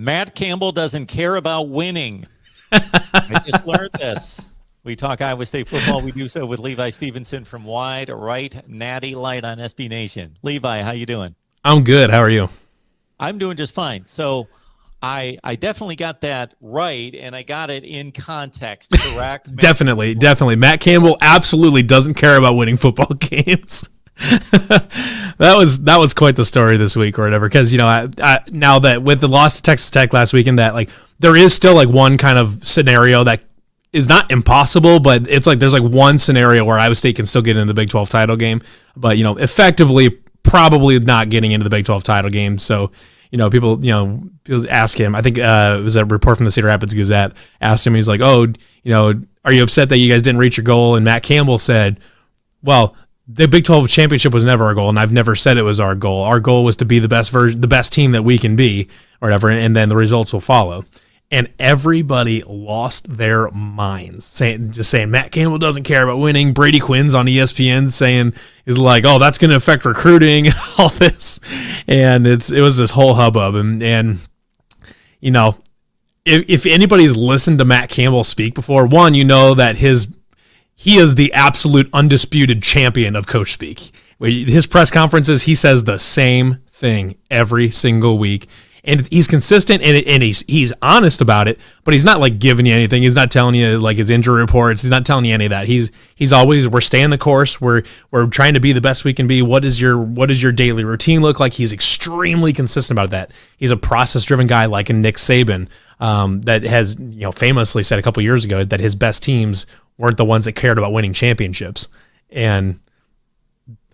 Matt Campbell doesn't care about winning. I just learned this. We talk Iowa State football. We do so with Levi Stevenson from Wide Right Natty Light on SB Nation. Levi, how you doing? I'm good. How are you? I'm doing just fine. So I definitely got that right, and I got it in context, correct? Definitely. Matt Campbell absolutely doesn't care about winning football games. that was quite the story this week or whatever, because I now that with the loss to Texas Tech last weekend, that like there is still like one kind of scenario that is not impossible, but it's like there's like one scenario where Iowa State can still get into the Big 12 title game, but effectively probably not getting into the Big 12 title game. So people ask him, I think it was a report from the Cedar Rapids Gazette asked him, he's like, are you upset that you guys didn't reach your goal? And Matt Campbell said, well, the Big 12 championship was never our goal, and I've never said it was our goal. Our goal was to be the best team that we can be, or whatever, and then the results will follow. And everybody lost their minds, saying Matt Campbell doesn't care about winning. Brady Quinn's on ESPN is like, oh, that's going to affect recruiting and all this, and it was this whole hubbub. And if anybody's listened to Matt Campbell speak before, one, that he is the absolute undisputed champion of coach speak. His press conferences, he says the same thing every single week. And he's consistent and he's honest about it, but he's not like giving you anything. He's not telling you like his injury reports. He's not telling you any of that. He's always, we're staying the course. We're trying to be the best we can be. What does your daily routine look like? He's extremely consistent about that. He's a process driven guy like a Nick Saban that has famously said a couple years ago that his best teams weren't the ones that cared about winning championships. And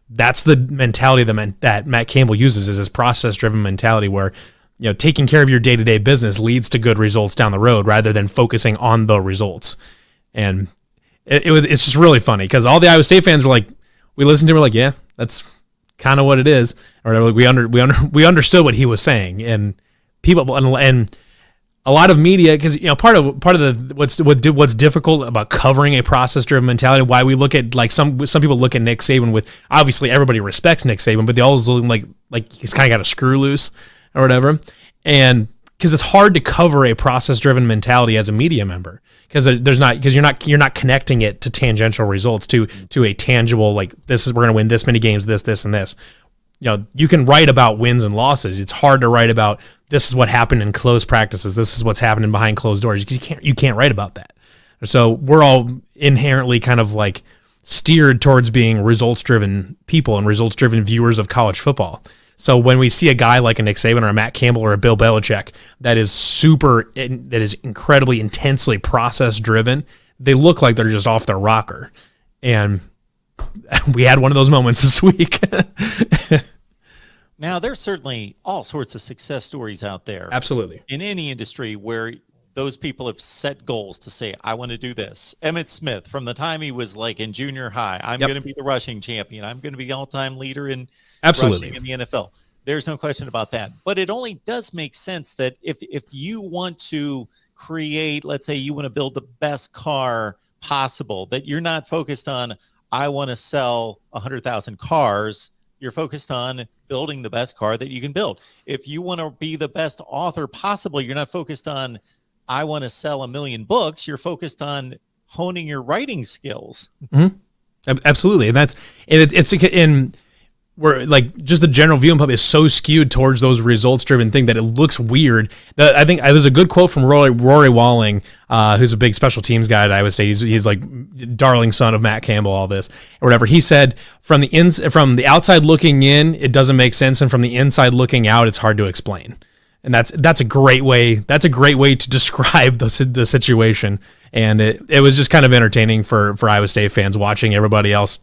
that's the mentality that Matt Campbell uses, is his process driven mentality where taking care of your day-to-day business leads to good results down the road rather than focusing on the results. And it's just really funny because all the Iowa State fans were like, we listened to him, we're like, yeah, that's kind of what it is. Or like, we understood what he was saying, and people and a lot of media, because part of what's difficult about covering a process-driven mentality, why we look at like some people look at Nick Saban with, obviously everybody respects Nick Saban, but they always look like he's kind of got a screw loose or whatever, and because it's hard to cover a process-driven mentality as a media member, because you're not connecting it to tangential results, to a tangible, like we're going to win this many games, this and this. You can write about wins and losses. It's hard to write about this is what happened in closed practices, this is what's happening behind closed doors. You can't write about that. So we're all inherently kind of like steered towards being results-driven people and results-driven viewers of college football. So when we see a guy like a Nick Saban or a Matt Campbell or a Bill Belichick that is incredibly intensely process-driven, they look like they're just off their rocker. And we had one of those moments this week. Now, there's certainly all sorts of success stories out there. Absolutely. In any industry where those people have set goals to say, I want to do this. Emmitt Smith, from the time he was like in junior high, I'm going to be the rushing champion. I'm going to be the all-time leader in rushing in the NFL. There's no question about that. But it only does make sense that if you want to create, let's say you want to build the best car possible, that you're not focused on, I want to sell 100,000 cars. You're focused on building the best car that you can build. If you want to be the best author possible, you're not focused on, I want to sell 1 million books. You're focused on honing your writing skills. Mm-hmm. Absolutely. And it's in where like just the general viewing public is so skewed towards those results driven thing that it looks weird. I think there's a good quote from Rory Walling, who's a big special teams guy at Iowa State. He's like darling son of Matt Campbell, all this or whatever. He said from the outside looking in, it doesn't make sense. And from the inside looking out, it's hard to explain. And that's a great way. That's a great way to describe the situation. And it was just kind of entertaining for Iowa State fans watching everybody else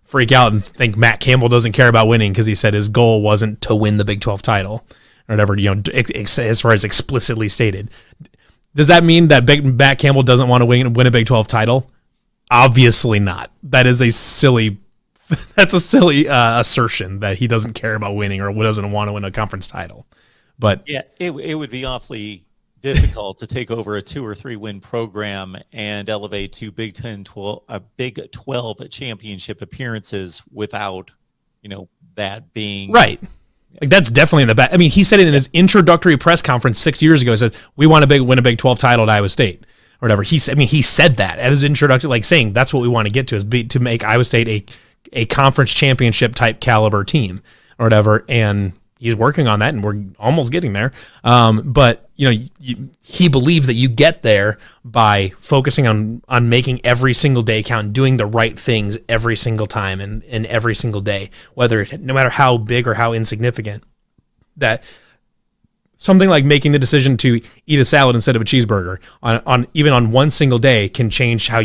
freak out and think Matt Campbell doesn't care about winning because he said his goal wasn't to win the Big 12 title or whatever, as far as explicitly stated. Does that mean that Matt Campbell doesn't want to win a Big 12 title? Obviously not. That's a silly assertion that he doesn't care about winning or doesn't want to win a conference title. But yeah, it would be awfully difficult to take over a 2 or 3 win program and elevate to Big 12 championship appearances without, that being right. Like that's definitely in the back. I mean, he said it in his introductory press conference 6 years ago. He said, we want to win a Big 12 title at Iowa State or whatever. He said that at his introductory, like saying that's what we want to get to to make Iowa State a conference championship type caliber team or whatever. And he's working on that and we're almost getting there. But he believes that you get there by focusing on making every single day count, doing the right things every single time and every single day, no matter how big or how insignificant. That something like making the decision to eat a salad instead of a cheeseburger on even on one single day can change how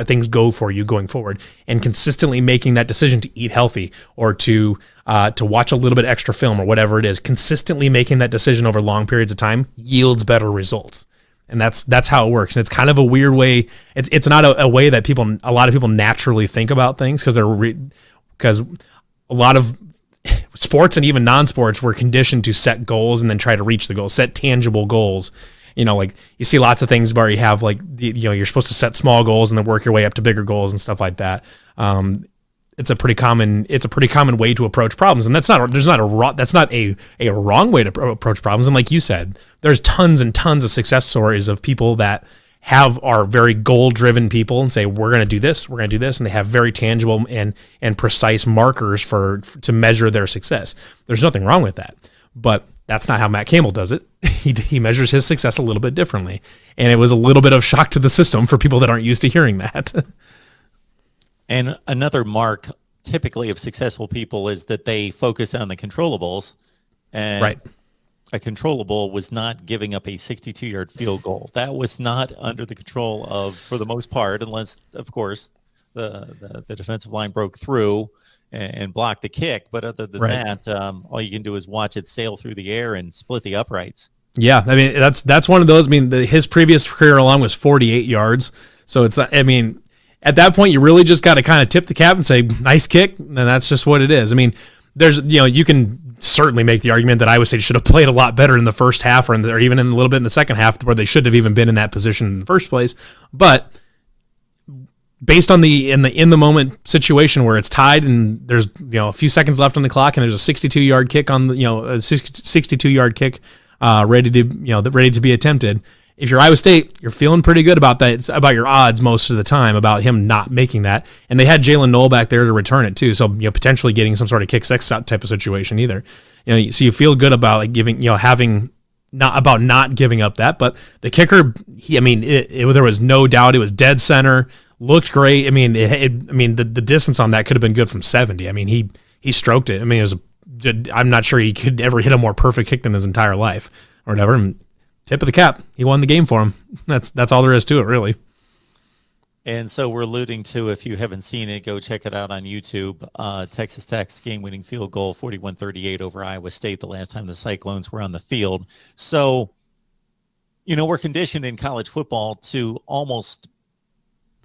things go for you going forward. And consistently making that decision to eat healthy or to watch a little bit extra film or whatever it is, consistently making that decision over long periods of time yields better results. And that's how it works. And it's kind of a weird way. It's not a way that a lot of people naturally think about things because a lot of sports and even non-sports were conditioned to set goals and then try to reach the goals, set tangible goals. Like you see lots of things where you have like, you're supposed to set small goals and then work your way up to bigger goals and stuff like that. It's a pretty common way to approach problems. And that's not a wrong way to approach problems. And like you said, there's tons and tons of success stories of people that are very goal-driven people and say, we're going to do this, and they have very tangible and precise markers to measure their success. There's nothing wrong with that, but that's not how Matt Campbell does it. He measures his success a little bit differently, and it was a little bit of shock to the system for people that aren't used to hearing that. And another mark, typically, of successful people is that they focus on the controllables, and right. A controllable was not giving up a 62-yard field goal. That was not under the control of, for the most part, unless, of course, the defensive line broke through and blocked the kick. But other than that, all you can do is watch it sail through the air and split the uprights. Yeah, I mean, that's one of those. I mean, his previous career along was 48 yards. So it's, I mean, at that point, you really just got to kind of tip the cap and say, nice kick, and that's just what it is. I mean, you can certainly make the argument that Iowa State should have played a lot better in the first half or even in a little bit in the second half where they should have even been in that position in the first place. But based on in the moment situation where it's tied and there's a few seconds left on the clock and there's a 62-yard kick on a 62-yard kick ready to be attempted. If you're Iowa State, you're feeling pretty good about that. It's about your odds most of the time about him not making that. And they had Jalen Knoll back there to return it too, so potentially getting some sort of kick six type of situation either. So you feel good about not giving up that. But the kicker, there was no doubt it was dead center, looked great. The distance on that could have been good from 70. I mean, he stroked it. I mean, I'm not sure he could ever hit a more perfect kick in his entire life or whatever. And tip of the cap, he won the game for him. That's all there is to it, really. And so we're alluding to, if you haven't seen it, go check it out on YouTube. Texas Tech's game-winning field goal, 41-38 over Iowa State the last time the Cyclones were on the field. So, we're conditioned in college football to almost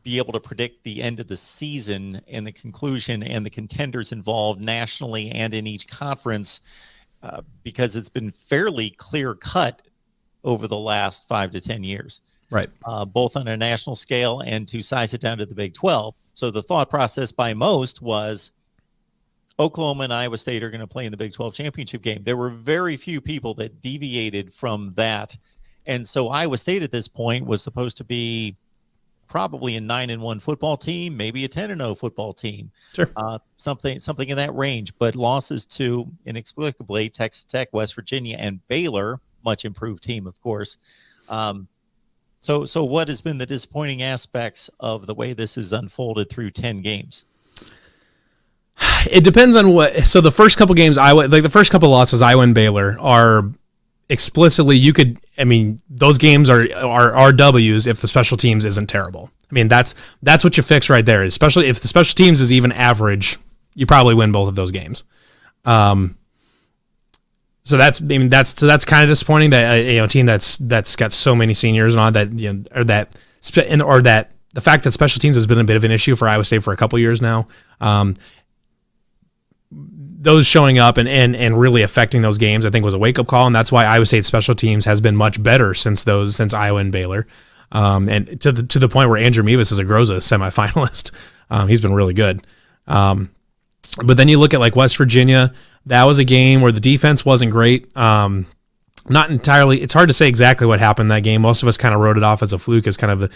be able to predict the end of the season and the conclusion and the contenders involved nationally and in each conference because it's been fairly clear-cut over the last 5 to 10 years. Right. Both on a national scale and to size it down to the Big 12. So the thought process by most was Oklahoma and Iowa State are going to play in the Big 12 championship game. There were very few people that deviated from that. And so Iowa State at this point was supposed to be probably a 9-1 football team, maybe a 10-0 football team. Sure. Something in that range. But losses to, inexplicably, Texas Tech, West Virginia, and Baylor, much improved team, of course. So what has been the disappointing aspects of the way this has unfolded through 10 games? It depends on what. So the first couple games, the first couple losses, Iowa and Baylor are explicitly, those games are W's if the special teams isn't terrible. I mean, that's what you fix right there. Especially if the special teams is even average, you probably win both of those games. So that's kind of disappointing that a team that's got so many seniors and all that, or that the fact that special teams has been a bit of an issue for Iowa State for a couple years now. Those showing up and really affecting those games, I think, was a wake up call, and that's why Iowa State special teams has been much better since Iowa and Baylor, and to the point where Andrew Mevis is a Groza semifinalist. He's been really good. But then you look at like West Virginia. That was a game where the defense wasn't great. Not entirely. It's hard to say exactly what happened in that game. Most of us kind of wrote it off as a fluke, as kind of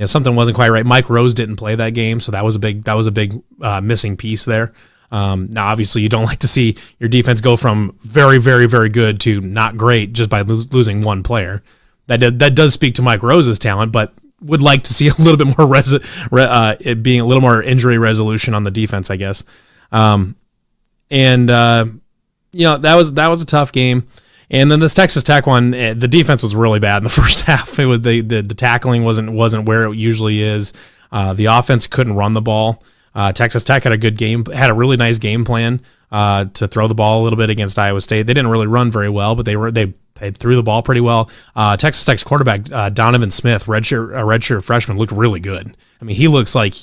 something wasn't quite right. Mike Rose didn't play that game, so that was a big missing piece there. Now, obviously, you don't like to see your defense go from very, very, very good to not great just by losing one player. That does speak to Mike Rose's talent, but would like to see a little bit more it being a little more injury resolution on the defense, I guess. That was a tough game. And then this Texas Tech one, the defense was really bad in the first half. It was the tackling wasn't where it usually is. The offense couldn't run the ball. Texas Tech had a really nice game plan to throw the ball a little bit against Iowa State. They didn't really run very well, but they threw the ball pretty well. Texas Tech's quarterback Donovan Smith, redshirt freshman, looked really good. I mean, he looks like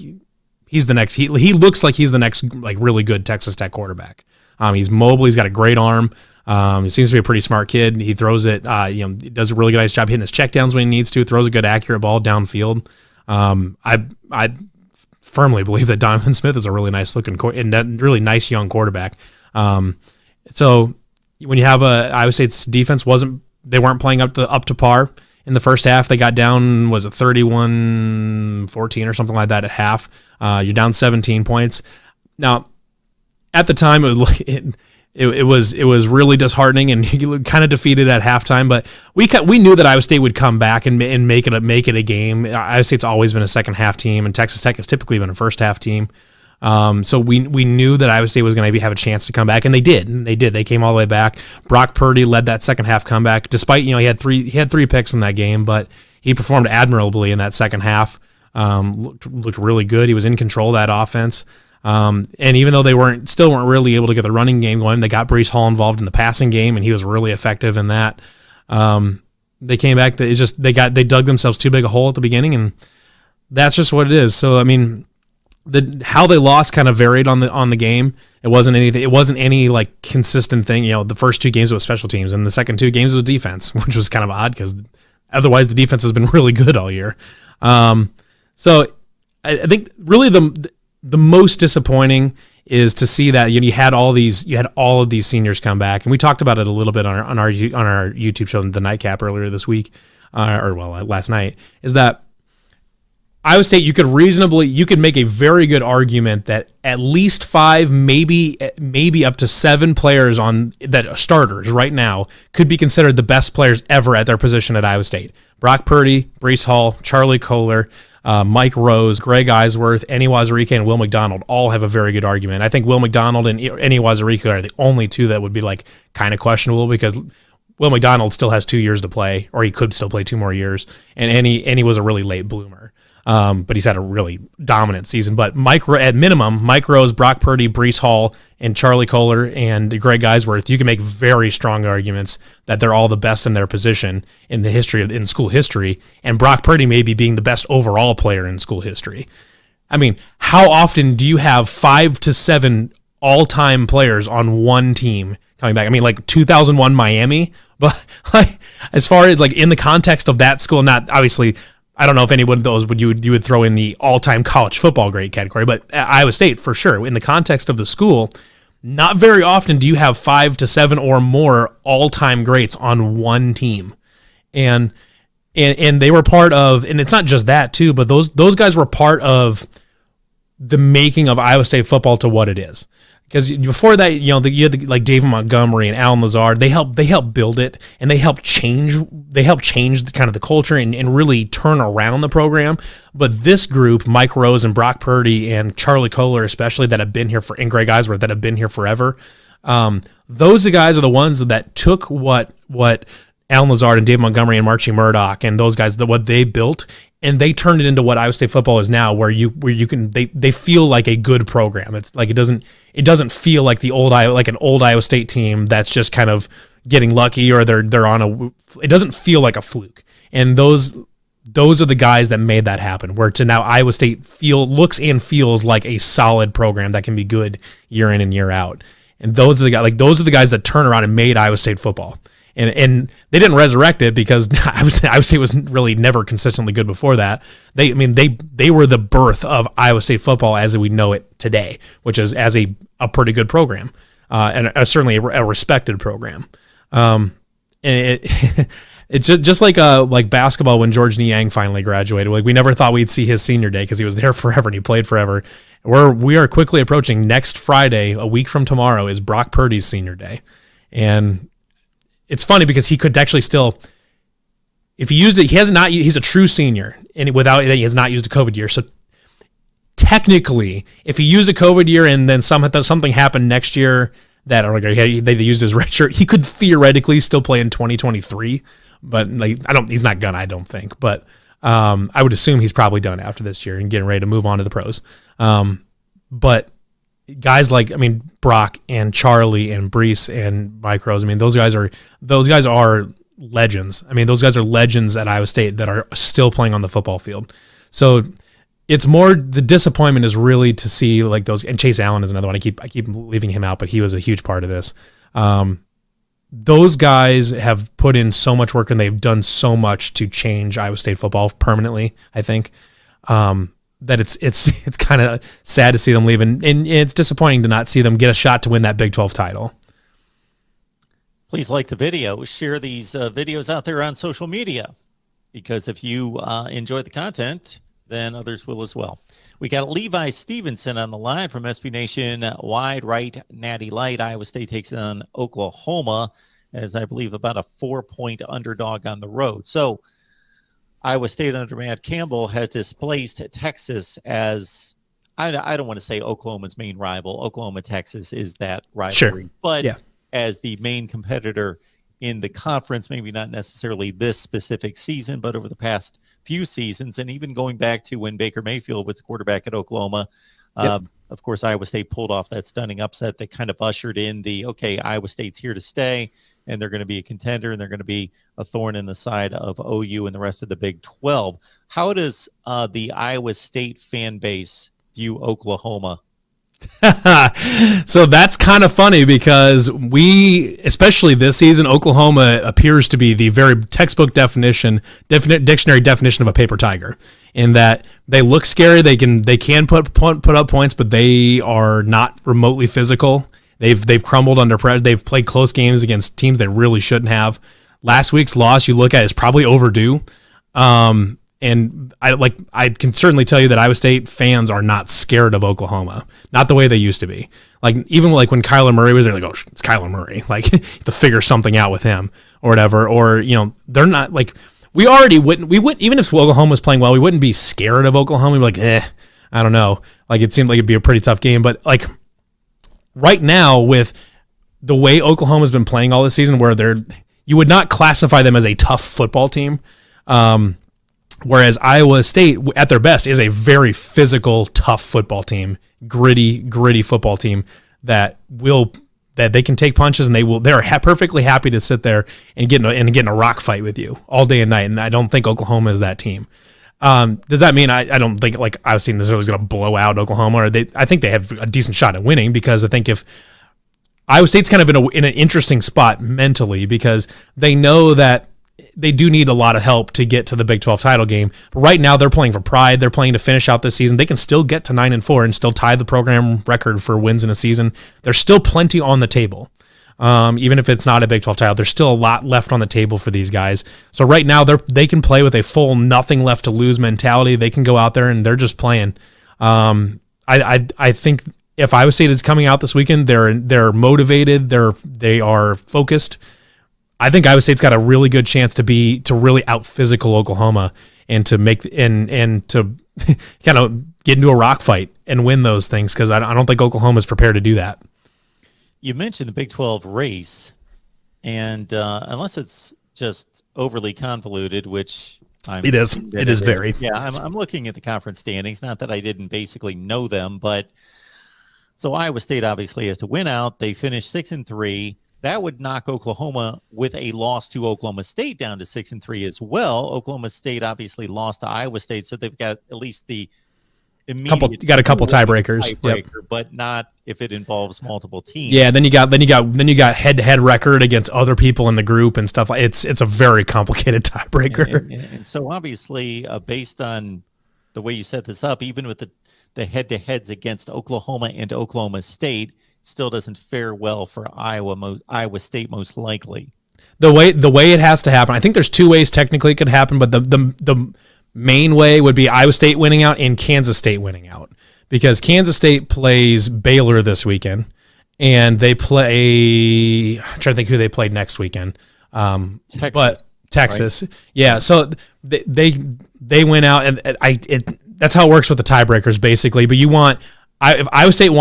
he's the next. He looks like he's the next like really good Texas Tech quarterback. He's mobile. He's got a great arm. He seems to be a pretty smart kid. He throws it. He does a really nice job hitting his checkdowns when he needs to. Throws a good, accurate ball downfield. I firmly believe that Donovan Smith is a really nice looking and really nice young quarterback. So when you have Iowa State's defense they weren't playing up to par in the first half. They got down, was it 31-14 or something like that at half. You're down 17 points. Now, at the time, it was really disheartening and kind of defeated at halftime. But we knew that Iowa State would come back and make it a game. Iowa State's always been a second half team, and Texas Tech has typically been a first half team. So we knew that Iowa State was going to have a chance to come back, and they did. They came all the way back. Brock Purdy led that second half comeback, despite he had three picks in that game, but he performed admirably in that second half. Looked really good. He was in control of that offense. And even though they still weren't really able to get the running game going, they got Breece Hall involved in the passing game, and he was really effective in that. They came back. They dug themselves too big a hole at the beginning, and that's just what it is. So I mean, how they lost kind of varied on the game. It wasn't anything. It wasn't any like consistent thing. The first two games was special teams, and the second two games was defense, which was kind of odd because otherwise the defense has been really good all year. So I think really the most disappointing is to see that you had all of these seniors come back, and we talked about it a little bit on our YouTube show, The Nightcap, earlier this week, last night. Is that Iowa State? You could make a very good argument that at least 5, maybe up to 7 players that are starters right now could be considered the best players ever at their position at Iowa State. Brock Purdy, Breece Hall, Charlie Kohler, Mike Rose, Greg Eisworth, Eni Wazirika, and Will McDonald all have a very good argument. I think Will McDonald and Eni Wazirika are the only two that would be like kind of questionable, because Will McDonald still has 2 years to play, or he could still play 2 more years, and Eni was a really late bloomer. But he's had a really dominant season. But at minimum, Mike Rose, Brock Purdy, Breece Hall, and Charlie Kohler and Greg Eisworth, you can make very strong arguments that they're all the best in their position in school history. And Brock Purdy maybe being the best overall player in school history. I mean, how often do you have 5 to 7 all-time players on one team coming back? I mean, like 2001 Miami, but like as far as like in the context of that school, not obviously. I don't know if any one of those you would throw in the all-time college football grade category, but Iowa State for sure. In the context of the school, not very often do you have 5 to 7 or more all-time greats on one team, and they were part of. And it's not just that too, but those guys were part of the making of Iowa State football to what it is. Because before that, you had like David Montgomery and Alan Lazard. They helped build it, and they helped change the kind of the culture and really turn around the program. But this group, Mike Rose and Brock Purdy and Charlie Kohler, especially, that have been here and Greg Eisworth, that have been here forever. Those guys are the ones that took what Alan Lazard and Dave Montgomery and Marchie Murdoch and those guys, what they built, and they turned it into what Iowa State football is now, where they feel like a good program. It's like it doesn't feel like an old Iowa State team that's just kind of getting lucky, or they're on it doesn't feel like a fluke. And those are the guys that made that happen, where to now Iowa State looks and feels like a solid program that can be good year in and year out. And those are the guys that turn around and made Iowa State football. And they didn't resurrect it because Iowa State was really never consistently good before that. They were the birth of Iowa State football as we know it today, which is as a pretty good program, and certainly a respected program. And it's just like basketball when George Niang finally graduated. Like we never thought we'd see his senior day because he was there forever and he played forever. We are quickly approaching next Friday, a week from tomorrow, is Brock Purdy's senior day, and it's funny because he could actually still, if he used it, he's a true senior, and he has not used a COVID year. So technically, if he used a COVID year and then something happened next year that they used his red shirt, he could theoretically still play in 2023. But he's not gonna, I don't think. But I would assume he's probably done after this year and getting ready to move on to the pros. But guys like, Brock and Charlie and Brees and Mike Rose, those guys are legends. Those guys are legends at Iowa State that are still playing on the football field. So it's more, the disappointment is really to see like those, and Chase Allen is another one. I keep leaving him out, but he was a huge part of this. Those guys have put in so much work and they've done so much to change Iowa State football permanently, I think. That it's kind of sad to see them leave, and it's disappointing to not see them get a shot to win that Big 12 title. Please like the video, share these videos out there on social media, because if you enjoy the content, then others will as well. We got Levi Stevenson on the line from SB Nation Wide Right Natty Light. Iowa State takes on Oklahoma as I believe about a 4-point underdog on the road. So Iowa State under Matt Campbell has displaced Texas as, I don't want to say Oklahoma's main rival. Oklahoma, Texas is that rivalry. Sure. But as the main competitor in the conference, maybe not necessarily this specific season, but over the past few seasons, and even going back to when Baker Mayfield was the quarterback at Oklahoma. Of course, Iowa State pulled off that stunning upset that kind of ushered in Iowa State's here to stay, and they're going to be a contender, and they're going to be a thorn in the side of OU and the rest of the Big 12. How does the Iowa State fan base view Oklahoma? So that's kind of funny because especially this season, Oklahoma appears to be the very textbook dictionary definition of a paper tiger, in that they look scary. They can put up points, but they are not remotely physical. They've crumbled under pressure. They've played close games against teams they really shouldn't have. Last week's loss, you look at, is probably overdue. And I can certainly tell you that Iowa State fans are not scared of Oklahoma, not the way they used to be. Even when Kyler Murray was there, it's Kyler Murray. You have to figure something out with him or whatever. Or they're not we wouldn't even if Oklahoma was playing well, we wouldn't be scared of Oklahoma. We'd be I don't know. It seemed like it'd be a pretty tough game, but right now with the way Oklahoma's been playing all this season, where you would not classify them as a tough football team. Whereas Iowa State, at their best, is a very physical, tough football team, gritty football team that they can take punches, and they're perfectly happy to sit there and get in a rock fight with you all day and night. And I don't think Oklahoma is that team. Does that mean I don't think Iowa State necessarily is going to blow out Oklahoma? I think they have a decent shot at winning, because I think if Iowa State's kind of in an interesting spot mentally, because they know that they do need a lot of help to get to the Big 12 title game. But right now they're playing for pride. They're playing to finish out this season. They can still get to 9-4 and still tie the program record for wins in a season. There's still plenty on the table. Even if it's not a Big 12 title, there's still a lot left on the table for these guys. So right now they can play with a full nothing left to lose mentality. They can go out there and they're just playing. I think if Iowa State is coming out this weekend, they're motivated. They are focused. I think Iowa State's got a really good chance to really out physical Oklahoma and to make and to kind of get into a rock fight and win those things, because I don't think Oklahoma's prepared to do that. You mentioned the Big 12 race, and unless it's just overly convoluted, which it is very. Yeah, I'm looking at the conference standings. Not that I didn't basically know them, but so Iowa State obviously has to win out. They finished 6-3. That would knock Oklahoma, with a loss to Oklahoma State, down to 6-3 as well. Oklahoma State obviously lost to Iowa State, so they've got at least the immediate. You got a couple tiebreakers, but not if it involves multiple teams. Yeah, then you got head-to-head record against other people in the group and stuff. It's a very complicated tiebreaker. And so obviously, based on the way you set this up, even with the head-to-heads against Oklahoma and Oklahoma State, it still doesn't fare well for Iowa State most likely. The way it has to happen, I think there's two ways technically it could happen, but the main way would be Iowa State winning out and Kansas State winning out, because Kansas State plays Baylor this weekend, and they play. I'm trying to think who they played next weekend. Texas, right? Yeah. So they went out, and that's how it works with the tiebreakers basically. But if Iowa State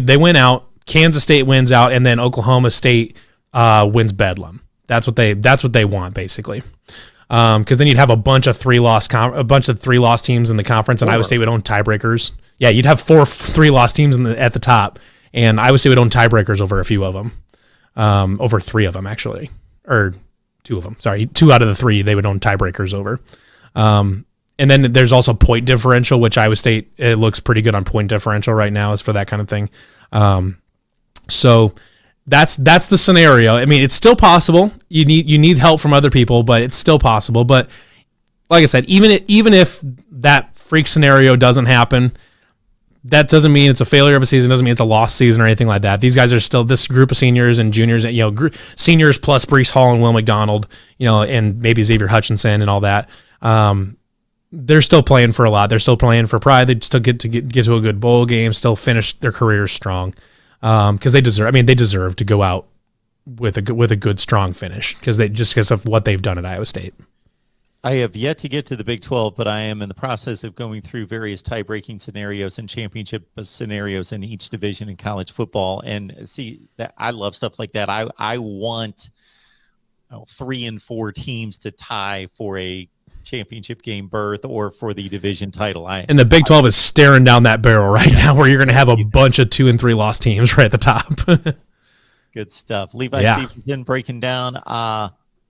they win out, Kansas State wins out, and then Oklahoma State wins Bedlam. That's what they want basically. Because then you'd have a bunch of three-loss teams in the conference, and Iowa State would own tiebreakers. Yeah, you'd have 4 3-loss teams at the top, and Iowa State would own tiebreakers over a few of them, over 3 of them actually, or 2 of them. Sorry, 2 out of the 3 they would own tiebreakers over. And then there's also point differential, which Iowa State, it looks pretty good on point differential right now, is for that kind of thing. So that's the scenario. I mean, it's still possible. You need help from other people, but it's still possible. But like I said, even if that freak scenario doesn't happen, that doesn't mean it's a failure of a season. Doesn't mean it's a lost season or anything like that. These guys are still, this group of seniors and juniors, seniors plus Breece Hall and Will McDonald, and maybe Xavier Hutchinson and all that. They're still playing for a lot. They're still playing for pride. They still get to a good bowl game. Still finish their careers strong. Because they deserve to go out with a good strong finish because of what they've done at Iowa State. I have yet to get to the Big 12, but I am in the process of going through various tie-breaking scenarios and championship scenarios in each division in college football. And see, that I love stuff like that. I want 3 and 4 teams to tie for a championship game berth or for the division title. And the Big 12 is staring down that barrel right now, where you're going to have a bunch of 2 and 3 loss teams right at the top. Good stuff. Levi Stevenson breaking down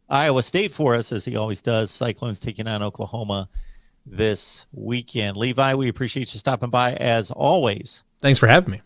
Iowa State for us, as he always does. Cyclones taking on Oklahoma this weekend. Levi, we appreciate you stopping by as always. Thanks for having me.